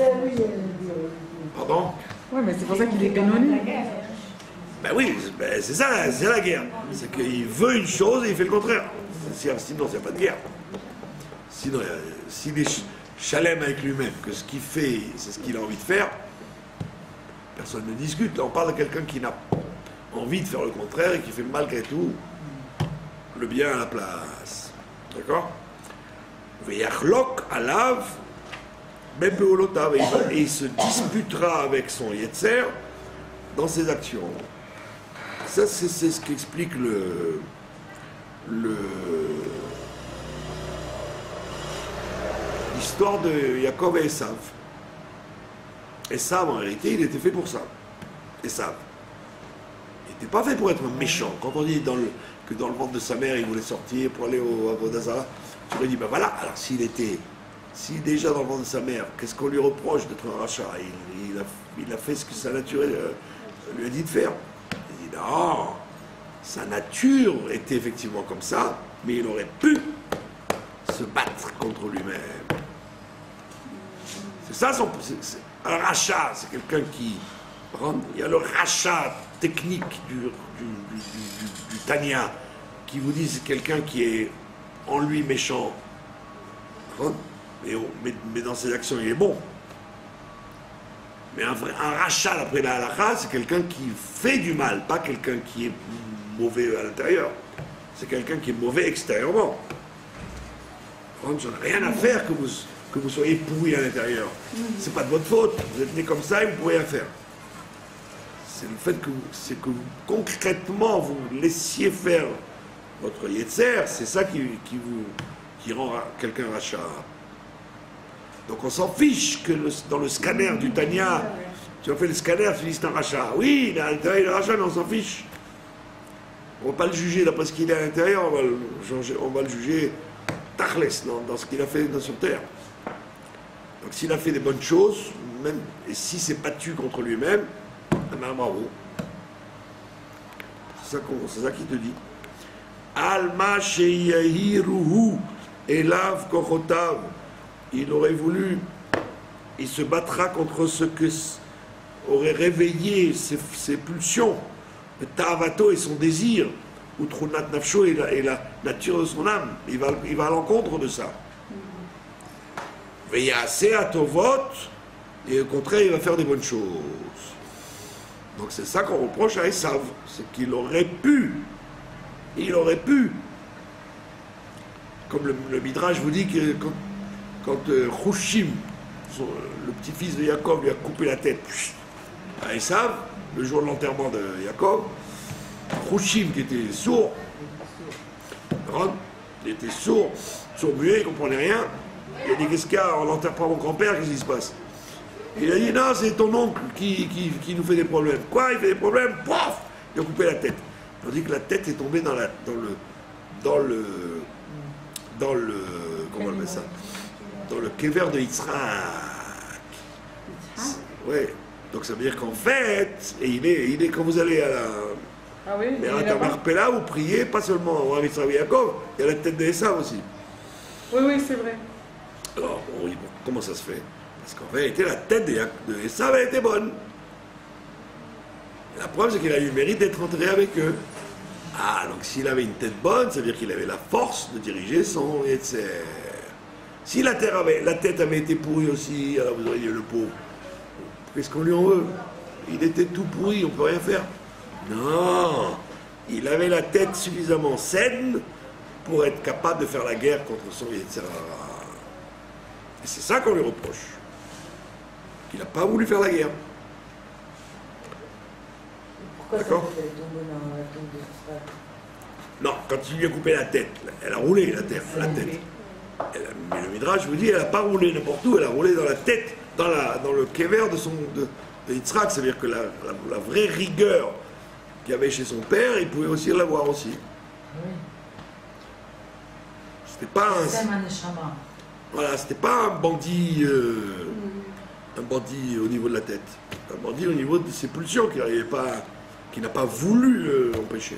Pardon? Oui, mais c'est pour ça qu'il est canonné. Ben oui, c'est ça, c'est la guerre. C'est qu'il veut une chose et il fait le contraire. Sinon, il n'y a pas de guerre. Sinon, s'il est chalem avec lui-même, que ce qu'il fait, c'est ce qu'il a envie de faire, personne ne discute. Là, on parle de quelqu'un qui n'a envie de faire le contraire et qui fait malgré tout le bien à la place. D'accord? Veyachlok alav bebeolotav, et il se disputera avec son Yetzer dans ses actions. Ça, c'est ce qu'explique l'histoire de Yaakov et Esav. Esav, en réalité, il était fait pour ça. Esav. Il n'était pas fait pour être méchant. Quand on dit que dans le ventre de sa mère, il voulait sortir pour aller au Avodazara, tu lui dis, ben voilà, alors s'il déjà dans le ventre de sa mère, qu'est-ce qu'on lui reproche d'être un rachat? Il a fait ce que sa nature lui a dit de faire. Il dit, non, sa nature était effectivement comme ça, mais il aurait pu se battre contre lui-même. C'est ça un rachat, c'est quelqu'un qui... Il y a le rachat technique du Tanya, qui vous dit c'est quelqu'un qui est en lui méchant, mais dans ses actions il est bon. Mais un rachat après la halakha, c'est quelqu'un qui fait du mal, pas quelqu'un qui est mauvais à l'intérieur. C'est quelqu'un qui est mauvais extérieurement. J'en ai rien à faire que vous soyez pourri à l'intérieur. C'est pas de votre faute. Vous êtes né comme ça et vous ne pouvez rien faire. C'est le fait que vous, concrètement, vous laissiez faire votre Yetzer, c'est ça qui rend quelqu'un rachat. Donc on s'en fiche que dans le scanner du Tanya, tu as fait le scanner, tu dis c'est un rachat. Oui, il est à l'intérieur, il est rachat, mais on s'en fiche. On ne va pas le juger d'après ce qu'il est à l'intérieur, on va le juger tachles dans ce qu'il a fait sur terre. Donc s'il a fait des bonnes choses, même, et s'il s'est battu contre lui-même, ben bravo. C'est ça qu'il te dit. Alma sheyahiruhu elav kochotav. Il aurait voulu, il se battra contre ce que aurait réveillé ses pulsions, le ta'avato et son désir, ou trunat nafsho et la nature de son âme. Il va à l'encontre de ça. Veyase atovot, et au contraire, il va faire des bonnes choses. Donc c'est ça qu'on reproche à Esav, c'est qu'il aurait pu, comme le Midrash vous dit que quand Hushim, le petit-fils de Yaakov, lui a coupé la tête à Esav, le jour de l'enterrement de Yaakov, Hushim, qui était sourd, il était sourd-muet, il ne comprenait rien. Il a dit, qu'est-ce qu'il y a, on n'enterre pas mon grand-père, qu'est-ce qui se passe? Il a dit, non, c'est ton oncle qui nous fait des problèmes. Quoi, il fait des problèmes? Pouf! Il a coupé la tête. On dit que la tête est tombée dans le comment on appelle ça? Dans le kéver de Yitzhak. Ouais. Donc ça veut dire qu'en fait, et il est quand vous allez à la... Ah oui, mais à Tamarpella, vous priez, pas seulement à Yitzhak et Yaakov, il y a la tête de Esav aussi. Oui, c'est vrai. Alors, bon, oui, bon, comment ça se fait? Parce qu'en vérité, la tête de Esav avait été bonne. Et la preuve, c'est qu'il a eu le mérite d'être enterré avec eux. Ah, donc s'il avait une tête bonne, ça veut dire qu'il avait la force de diriger son Yetzer. Si la tête avait été pourrie aussi, alors vous auriez le pauvre. Qu'est-ce qu'on lui en veut? Il était tout pourri, on ne peut rien faire. Non, il avait la tête suffisamment saine pour être capable de faire la guerre contre son Yetzer Hara. Et c'est ça qu'on lui reproche. Qu'il n'a pas voulu faire la guerre. Pourquoi ça D'accord. fait tomber dans la tombe de Yitzhak? Non, quand il lui a coupé la tête, elle a roulé la tête. Mais le Midrash vous dit, elle n'a pas roulé n'importe où, elle a roulé dans la tête, dans le kéver de Yitzhak. C'est-à-dire que la vraie rigueur qu'il y avait chez son père, il pouvait aussi l'avoir aussi. Oui. C'était pas C'est un... un neshama. Voilà, c'était pas un bandit au niveau de la tête. Un bandit au niveau de ses pulsions qui n'a pas voulu empêcher.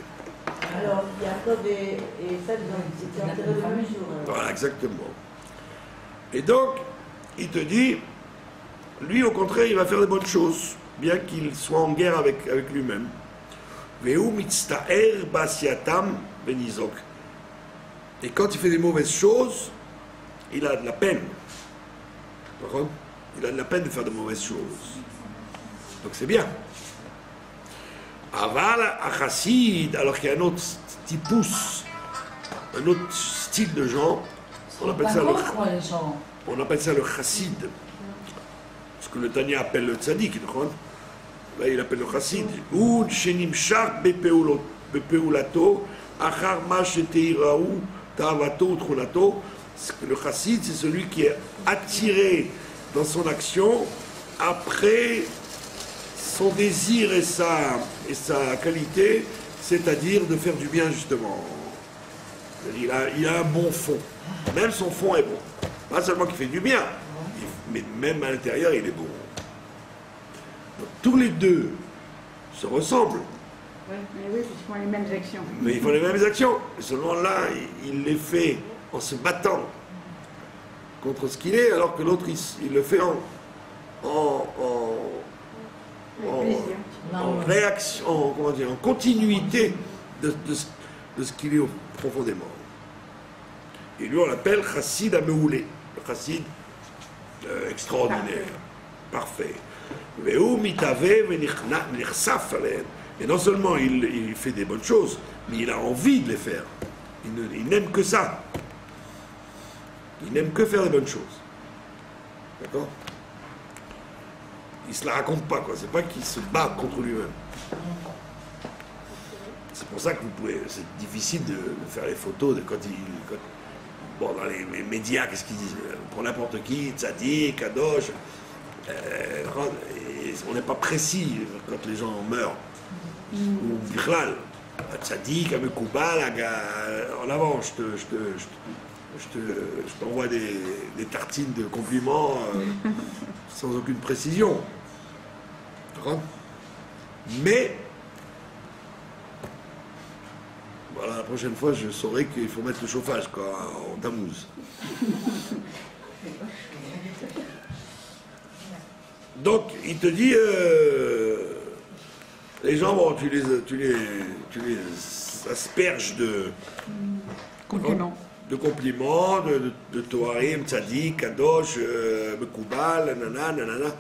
Alors, Jacob et Esav, ils étaient enterrés le même jour. Voilà, exactement. Et donc, il te dit, lui, au contraire, il va faire des bonnes choses, bien qu'il soit en guerre avec lui-même. Veu mitzta'er basiatam benizok. Et quand il fait des mauvaises choses, il a de la peine. D'accord? Il a de la peine de faire de mauvaises choses. Donc c'est bien. Aval achassid, alors qu'il y a un autre typus, un autre style de gens, on appelle ça les gens. on appelle ça le chassid. Ce que le Tanya appelle le tzaddik, נכון? Là il appelle le chassid. Ud shenimshach bepeulato, achar ma sheteiraou ta'avato utchunato. Le chassid, c'est celui qui est attiré dans son action après son désir et sa qualité, c'est-à-dire de faire du bien justement. Il a un bon fond. Même son fond est bon. Pas seulement qu'il fait du bien, mais même à l'intérieur, il est bon. Donc, tous les deux se ressemblent, Oui, mais oui, puisqu'ils font les mêmes actions. mais ils font les mêmes actions. Et seulement là, il les fait en se battant contre ce qu'il est, alors que l'autre, il le fait en Avec plaisir. réaction, comment dire, en continuité de ce qu'il est profondément. Et lui, on l'appelle chassid ameoulé, le chassid extraordinaire, parfait. Veu mitave venichsaf alehem. Et non seulement il fait des bonnes choses, mais il a envie de les faire. Il n'aime que ça. Il n'aime que faire des bonnes choses. D'accord? Il ne se la raconte pas, quoi. C'est pas qu'il se bat contre lui-même. C'est pour ça que c'est difficile de faire les photos de bon, dans les médias, qu'est-ce qu'ils disent? Pour n'importe qui, tzaddik, kadosh. On n'est pas précis quand les gens meurent. Ou bichlal. Tzaddik, amekoubal, en avant, je t'envoie des tartines de compliments sans aucune précision. D'accord? Mais, voilà, la prochaine fois, je saurai qu'il faut mettre le chauffage, quoi, en tamouse. Donc, il te dit, les gens, bon, tu les asperges de Compliment. de compliments, de Toarim, Tzadik, Kadosh, Mekoubal, nanana.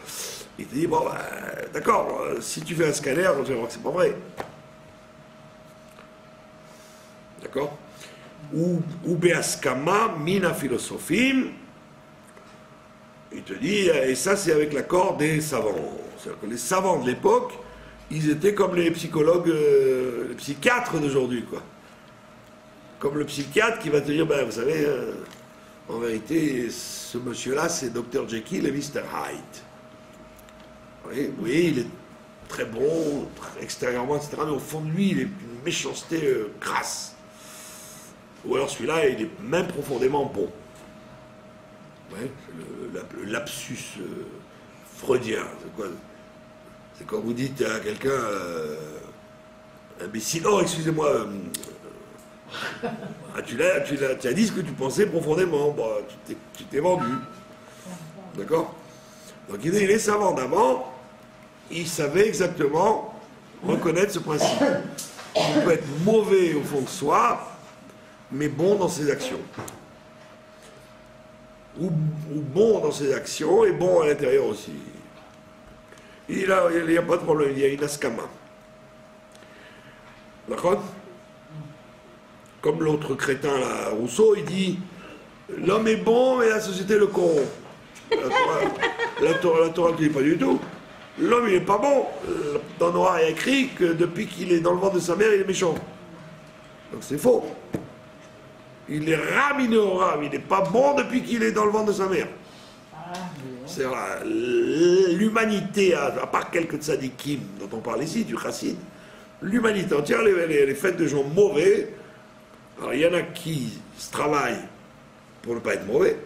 Il te dit, bon, bah, d'accord, si tu fais un scanner, on va voir que c'est pas vrai. D'accord? Ou Beaskama, Mina Philosophim. Il te dit, et ça c'est avec l'accord des savants. C'est-à-dire que les savants de l'époque, ils étaient comme les psychologues, les psychiatres d'aujourd'hui, quoi. Comme le psychiatre qui va te dire, ben, vous savez, en vérité, ce monsieur-là, c'est Dr. Jekyll et Mr. Hyde. Oui, il est très bon, extérieurement, etc. Mais au fond de lui, il est une méchanceté crasse. Ou alors celui-là, il est même profondément bon. Ouais, le lapsus freudien. C'est quand vous dites à quelqu'un, imbécile, oh, excusez-moi, Ah, tu as dit ce que tu pensais profondément. Bon, tu t'es vendu. D'accord? Donc il est savant d'avant, il savait exactement reconnaître ce principe. Il peut être mauvais au fond de soi, mais bon dans ses actions. Ou bon dans ses actions et bon à l'intérieur aussi. Il n'y a pas de problème, il y a une askama. D'accord? Comme l'autre crétin, là, Rousseau, il dit l'homme est bon, mais la société le corrompt. La Torah ne dit pas du tout. L'homme, il n'est pas bon. Dans Noir, il y a écrit que depuis qu'il est dans le ventre de sa mère, il est méchant. Donc c'est faux. Il est raminé au ram, il n'est pas bon depuis qu'il est dans le ventre de sa mère. C'est l'humanité, à part quelques tzadikim dont on parle ici, du chassid, l'humanité entière, les fêtes de gens mauvais. Alors il y en a qui se travaillent pour ne pas être mauvais.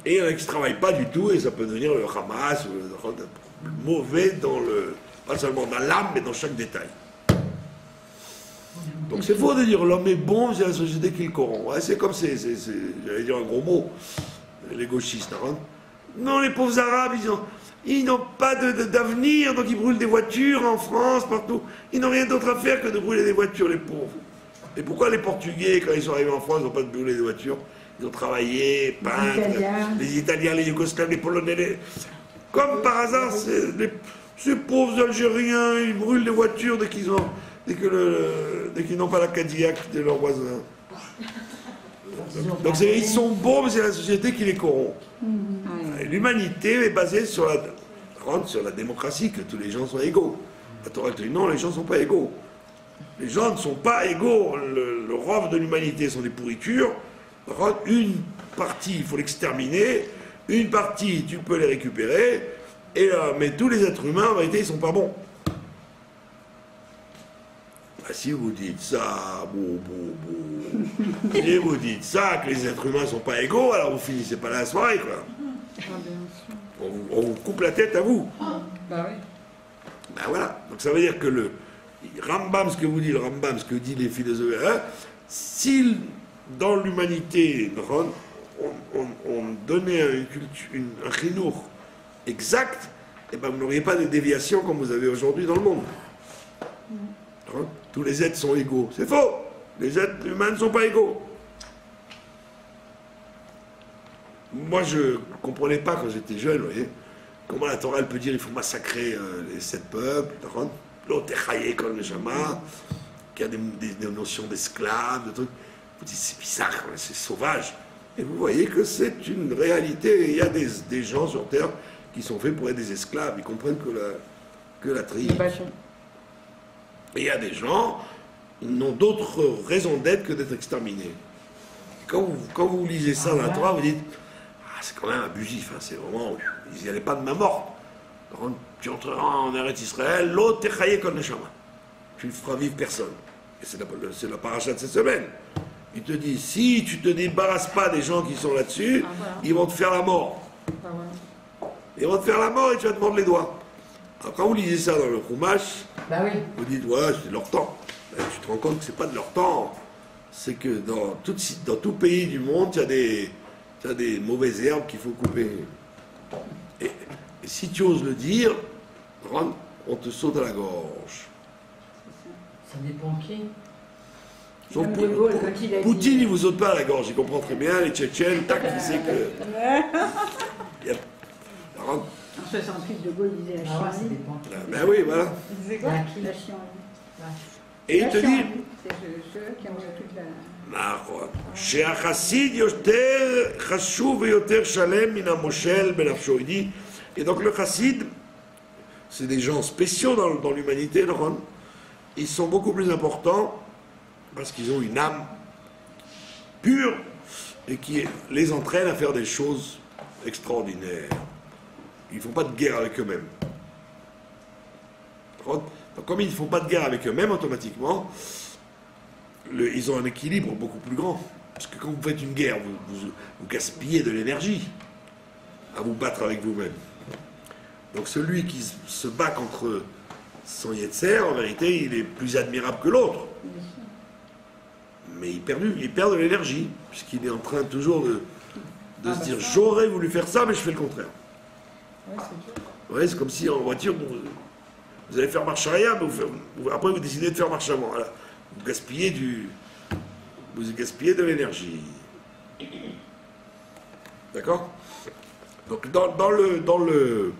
Et il y en a qui ne se travaillent pas du tout, et ça peut devenir le Hamas, ou le mauvais dans pas seulement dans l'âme, mais dans chaque détail. Donc c'est faux de dire l'homme est bon, c'est la société qui le corrompt. Ouais, c'est comme j'allais dire un gros mot, les gauchistes. Non, les pauvres Arabes, ils n'ont pas d'avenir, donc ils brûlent des voitures en France, partout. Ils n'ont rien d'autre à faire que de brûler des voitures, les pauvres. Et pourquoi les Portugais, quand ils sont arrivés en France, n'ont pas brûlé des voitures? Ils ont travaillé, peintre, les Italiens, les Yougoslaves, les Polonais. Comme par hasard, ces pauvres Algériens, ils brûlent des voitures dès qu'ils n'ont pas la Cadillac de leurs voisins. Donc ils sont bons, mais c'est la société qui les corrompt. L'humanité est basée sur la démocratie, que tous les gens sont égaux. La Torah dit non, les gens ne sont pas égaux. Les gens ne sont pas égaux. Le rove de l'humanité sont des pourritures. Une partie, il faut l'exterminer. Une partie, tu peux les récupérer. Mais tous les êtres humains, en vérité, ils ne sont pas bons. Si vous dites ça, si vous dites ça, que les êtres humains ne sont pas égaux, alors vous finissez pas la soirée, quoi. On vous coupe la tête à vous. Bah oui. Ben voilà. Donc ça veut dire que le Rambam, ce que vous dit le Rambam, ce que disent les philosophes, si dans l'humanité, on donnait un chinour exact, eh ben vous n'auriez pas de déviation comme vous avez aujourd'hui dans le monde. Tous les êtres sont égaux. C'est faux. Les êtres humains ne sont pas égaux. Moi, je ne comprenais pas quand j'étais jeune, vous voyez, comment la Torah elle peut dire il faut massacrer les 7 peuples, l'autre est chaillé comme le Jama, qu'il y a des notions d'esclaves, de trucs. Vous dites c'est bizarre, c'est sauvage. Et vous voyez que c'est une réalité. Il y a des gens sur Terre qui sont faits pour être des esclaves. Ils comprennent que la tribu. Et il y a des gens qui n'ont d'autre raison d'être que d'être exterminés. Quand vous lisez ça dans la Torah, vous dites c'est quand même abusif, c'est vraiment. Ils n'y allaient pas de main morte. Quand tu entreras en Eretz Israël, l'autre est chaillé comme le Shama. Tu ne feras vivre personne. Et c'est la paracha de cette semaine. Il te dit si tu ne te débarrasses pas des gens qui sont là-dessus, ils vont te faire la mort. Ils vont te faire la mort et tu vas te mordre les doigts. Alors, quand vous lisez ça dans le Chumash, vous dites ouais, c'est de leur temps. Mais tu te rends compte que c'est pas de leur temps. C'est que dans tout pays du monde, il y a des mauvaises herbes qu'il faut couper. Et si tu oses le dire, on te saute à la gorge. Ça dépend qui. Poutine, il vous saute pas à la gorge. Il comprend très bien, les Tchétchènes, tac, il sait que. En 68, De Gaulle disait la Chine. Ben oui, voilà. C'est quoi? La Chine. Et il te dit. C'est ceux qui ont toute la... שהחסיד יותר חשוב ויותר שלם מן המושל בנפשו. Il dit, et donc le chassid, c'est des gens spéciaux dans l'humanité, ils sont beaucoup plus importants parce qu'ils ont une âme pure et qui les entraîne à faire des choses extraordinaires. Ils ne font pas de guerre avec eux-mêmes. Donc, comme ils ne font pas de guerre avec eux-mêmes, automatiquement, ils ont un équilibre beaucoup plus grand. Parce que quand vous faites une guerre, vous gaspillez de l'énergie à vous battre avec vous-même. Donc celui qui se bat contre Son Yetzer, en vérité, il est plus admirable que l'autre. Mais il perd de l'énergie, puisqu'il est en train toujours de se dire j'aurais voulu faire ça, mais je fais le contraire. Ouais, c'est dur. Ouais, c'est comme si en voiture, vous allez faire marche arrière, mais après vous décidez de faire marche avant. Voilà. Vous gaspillez de l'énergie. D'accord? Donc dans le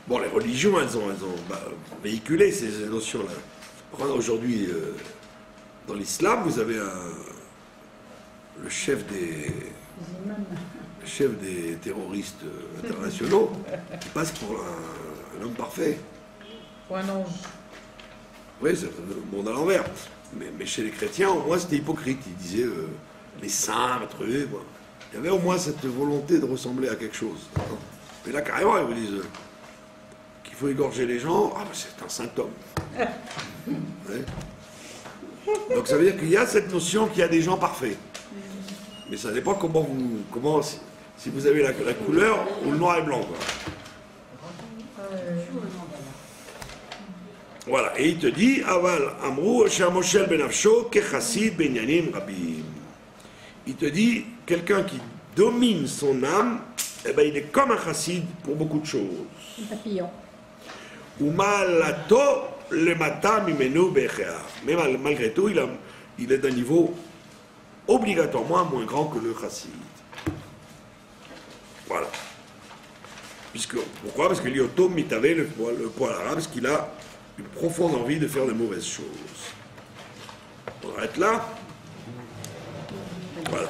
bon, les religions, elles ont véhiculé ces notions-là. Aujourd'hui, dans l'islam, vous avez le chef des terroristes internationaux qui passe pour un homme parfait. Ou un ange. Oui, c'est le monde à l'envers. Mais chez les chrétiens, au moins, c'était hypocrite. Ils disaient les saints, trucs. Il y avait au moins cette volonté de ressembler à quelque chose. Mais là, carrément, ils vous disent qu'il faut égorger les gens. Ah, ben, c'est un saint homme. Ouais. Donc ça veut dire qu'il y a cette notion qu'il y a des gens parfaits. Mais ça dépend si vous avez la couleur ou le noir et blanc. Quoi. Voilà, et il te dit, Aval Amrou, Cher Moshel Ben Afsho, Kechassid Ben Yanim Rabim. Il te dit, quelqu'un qui domine son âme, eh ben, il est comme un chassid pour beaucoup de choses. Un papillon. Ou malato le matam imenu bechea. Mais malgré tout, il est d'un niveau obligatoirement moins grand que le chassid. Voilà. Pourquoi? Parce que l'iotom mitave, le poil arabe, parce qu'il a une profonde envie de faire de mauvaises choses. On arrête là. Voilà.